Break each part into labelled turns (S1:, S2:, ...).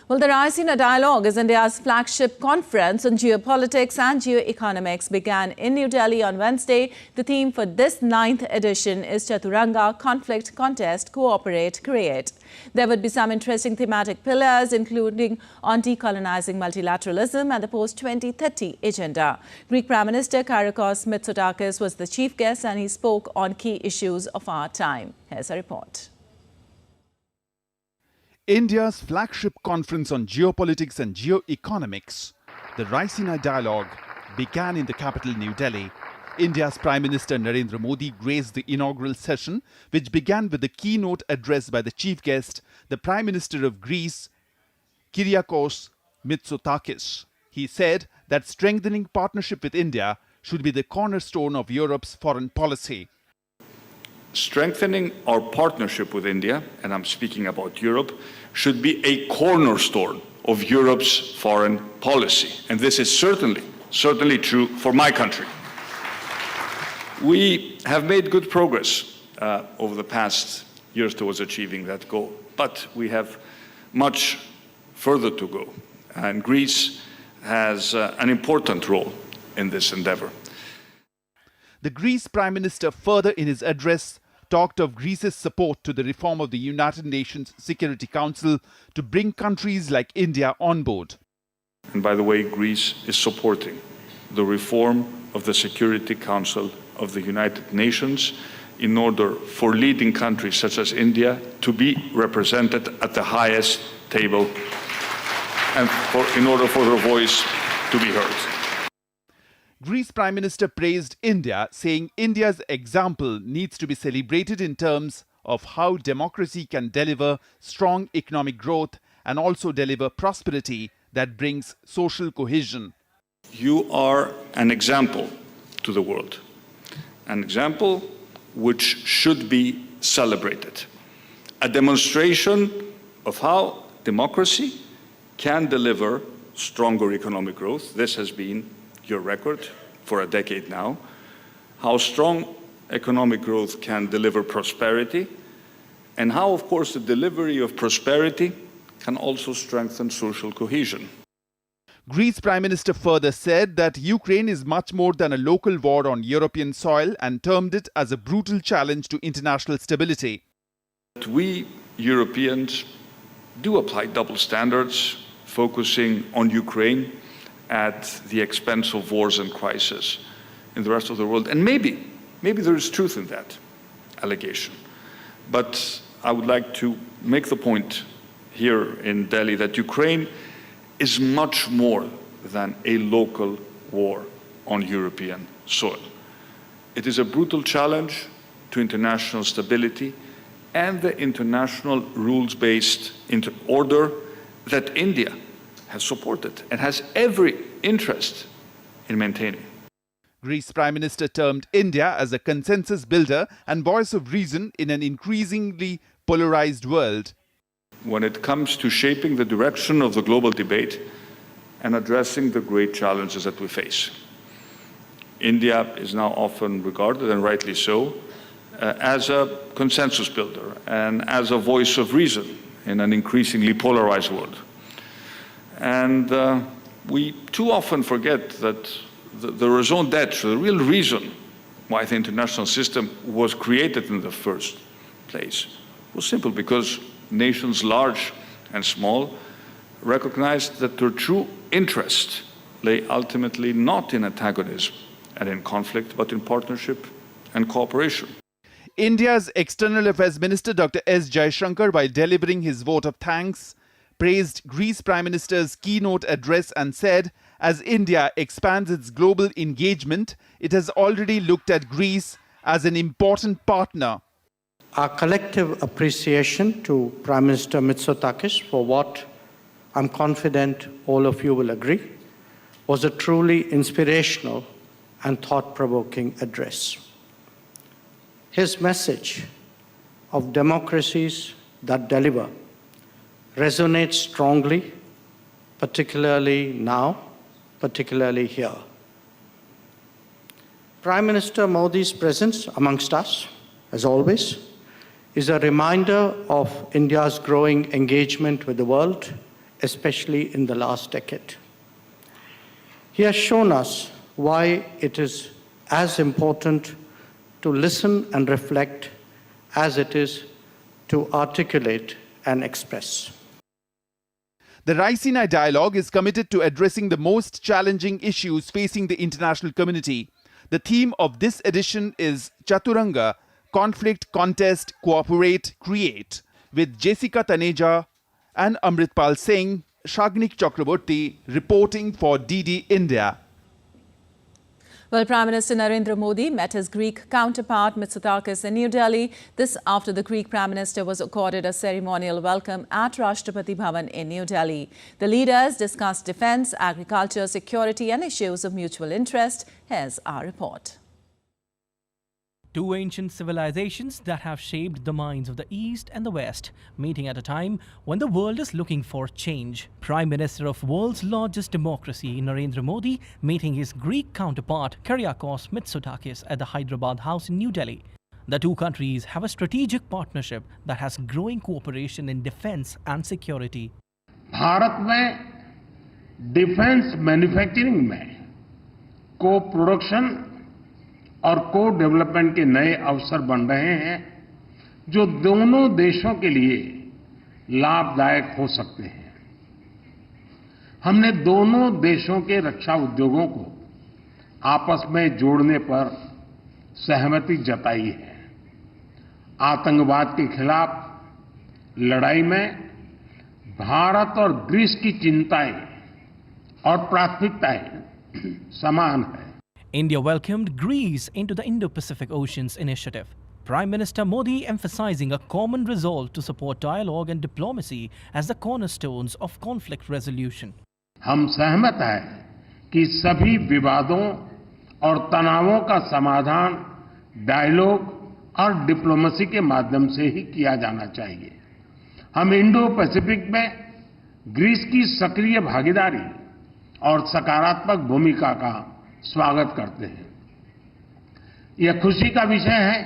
S1: Well, the Raisina Dialogue is India's flagship conference on geopolitics and geoeconomics. Began in New Delhi on Wednesday. The theme for this 9th edition is Chaturanga, Conflict, Contest, Cooperate, Create. There would be some interesting thematic pillars, including on decolonizing multilateralism and the post-2030 agenda. Greek Prime Minister Kyriakos Mitsotakis was the chief guest and he spoke on key issues of our time. Here's a report.
S2: India's flagship conference on geopolitics and geoeconomics, the Raisina Dialogue, began in the capital New Delhi. India's Prime Minister Narendra Modi graced the inaugural session, which began with the keynote address by the chief guest, the Prime Minister of Greece, Kyriakos Mitsotakis. He said that strengthening partnership with India should be the cornerstone of Europe's foreign policy.
S3: Strengthening our partnership with India, and I'm speaking about Europe, should be a cornerstone of Europe's foreign policy. And this is certainly true for my country. We have made good progress over the past years towards achieving that goal, but we have much further to go. And Greece has an important role in this endeavor.
S2: The Greece Prime Minister further in his address talked of Greece's support to the reform of the United Nations Security Council to bring countries like India on board.
S3: And by the way, Greece is supporting the reform of the Security Council of the United Nations in order for leading countries such as India to be represented at the highest table and in order for their voice to be heard.
S2: Greece Prime Minister praised India, saying India's example needs to be celebrated in terms of how democracy can deliver strong economic growth and also deliver prosperity that brings social cohesion.
S3: You are an example to the world, an example which should be celebrated, a demonstration of how democracy can deliver stronger economic growth. This has been your record for a decade now, how strong economic growth can deliver prosperity, and how, of course, the delivery of prosperity can also strengthen social cohesion.
S2: Greece Prime Minister further said that Ukraine is much more than a local war on European soil and termed it as a brutal challenge to international stability.
S3: We Europeans do apply double standards, focusing on Ukraine at the expense of wars and crises in the rest of the world. And maybe there is truth in that allegation. But I would like to make the point here in Delhi that Ukraine is much more than a local war on European soil. It is a brutal challenge to international stability and the international rules-based order that India has supported and has every interest in maintaining.
S2: Greece Prime Minister termed India as a consensus builder and voice of reason in an increasingly polarized world.
S3: When it comes to shaping the direction of the global debate and addressing the great challenges that we face, India is now often regarded, and rightly so, as a consensus builder and as a voice of reason in an increasingly polarized world. And we too often forget that the raison d'etre, the real reason why the international system was created in the first place, was simple because nations large and small recognized that their true interest lay ultimately not in antagonism and in conflict, but in partnership and cooperation.
S2: India's External Affairs Minister Dr. S. Jaishankar, while delivering his vote of thanks, praised Greece Prime Minister's keynote address and said, as India expands its global engagement, it has already looked at Greece as an important partner.
S4: Our collective appreciation to Prime Minister Mitsotakis for what I'm confident all of you will agree was a truly inspirational and thought-provoking address. His message of democracies that deliver resonates strongly, particularly now, particularly here. Prime Minister Modi's presence amongst us, as always, is a reminder of India's growing engagement with the world, especially in the last decade. He has shown us why it is as important to listen and reflect as it is to articulate and express.
S2: The Raisina Dialogue is committed to addressing the most challenging issues facing the international community. The theme of this edition is Chaturanga, Conflict, Contest, Cooperate, Create, with Jessica Taneja and Amritpal Singh, Shagnik Chakraborty reporting for DD India.
S1: Well, Prime Minister Narendra Modi met his Greek counterpart Mitsotakis in New Delhi. This after the Greek Prime Minister was accorded a ceremonial welcome at Rashtrapati Bhavan in New Delhi. The leaders discussed defence, agriculture, security and issues of mutual interest. Here's our report.
S5: Two ancient civilizations that have shaped the minds of the East and the West, meeting at a time when the world is looking for change. Prime Minister of world's largest democracy, Narendra Modi, meeting his Greek counterpart, Kyriakos Mitsotakis, at the Hyderabad House in New Delhi. The two countries have a strategic partnership that has growing cooperation in defense and security.
S6: Bharat में defence manufacturing में को production और को development के नए अवसर बन रहे हैं जो दोनों देशों के लिए लाभदायक हो सकते हैं। हमने दोनों देशों के रक्षा उद्योगों को आपस में जोड़ने पर सहमति जताई है। आतंकवाद के खिलाफ लड़ाई में भारत और ग्रीस की चिंताएं और प्राथमिकताएं समान है।
S5: India welcomed Greece into the Indo-Pacific Oceans Initiative. Prime Minister Modi emphasizing a common resolve to support dialogue and diplomacy as the cornerstones of conflict resolution.
S6: हम सहमत हैं कि सभी विवादों और तनावों का समाधान डायलॉग और डिप्लोमेसी के माध्यम से ही किया जाना चाहिए। हम इंडो पैसिफिक में ग्रीस की सक्रिय भागीदारी और सकारात्मक भूमिका का स्वागत करते हैं। यह खुशी का विषय है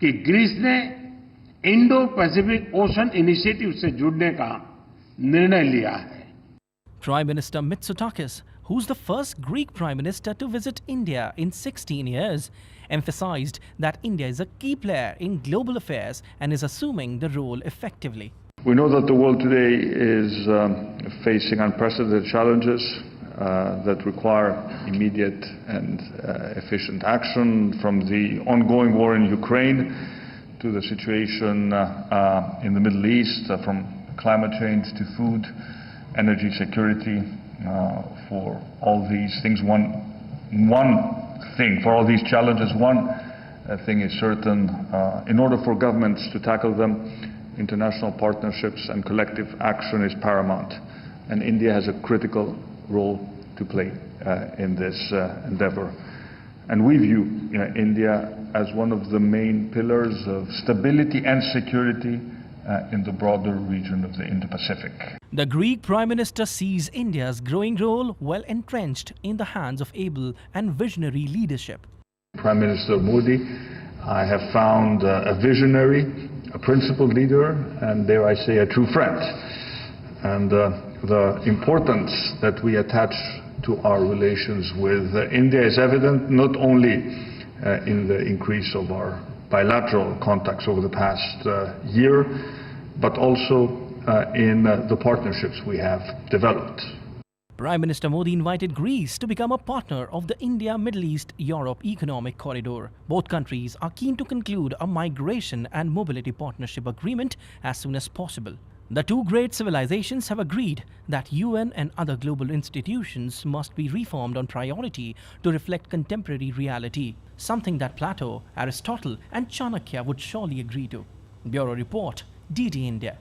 S6: कि ग्रीस ने इंडो पैसिफिक ओशन इनिशिएटिव से जुड़ने का निर्णय लिया है।
S5: Prime Minister Mitsotakis, who's the first Greek Prime Minister to visit India in 16 years, emphasized that India is a key player in global affairs and is assuming the role effectively.
S3: We know that the world today is facing unprecedented challenges that require immediate and efficient action, from the ongoing war in Ukraine to the situation in the Middle East, from climate change to food, energy security. For all these things, for all these challenges, one thing is certain. In order for governments to tackle them, international partnerships and collective action is paramount, and India has a critical role to play in this endeavor. And we view India as one of the main pillars of stability and security in the broader region of the Indo-Pacific.
S5: The Greek Prime Minister sees India's growing role well entrenched in the hands of able and visionary leadership.
S3: Prime Minister Modi, I have found a visionary, a principled leader, and dare I say, a true friend. And the importance that we attach to our relations with India is evident not only in the increase of our bilateral contacts over the past year, but also in the partnerships we have developed.
S5: Prime Minister Modi invited Greece to become a partner of the India-Middle East-Europe Economic Corridor. Both countries are keen to conclude a migration and mobility partnership agreement as soon as possible. The two great civilizations have agreed that UN and other global institutions must be reformed on priority to reflect contemporary reality, something that Plato, Aristotle and Chanakya would surely agree to. Bureau Report, DD India.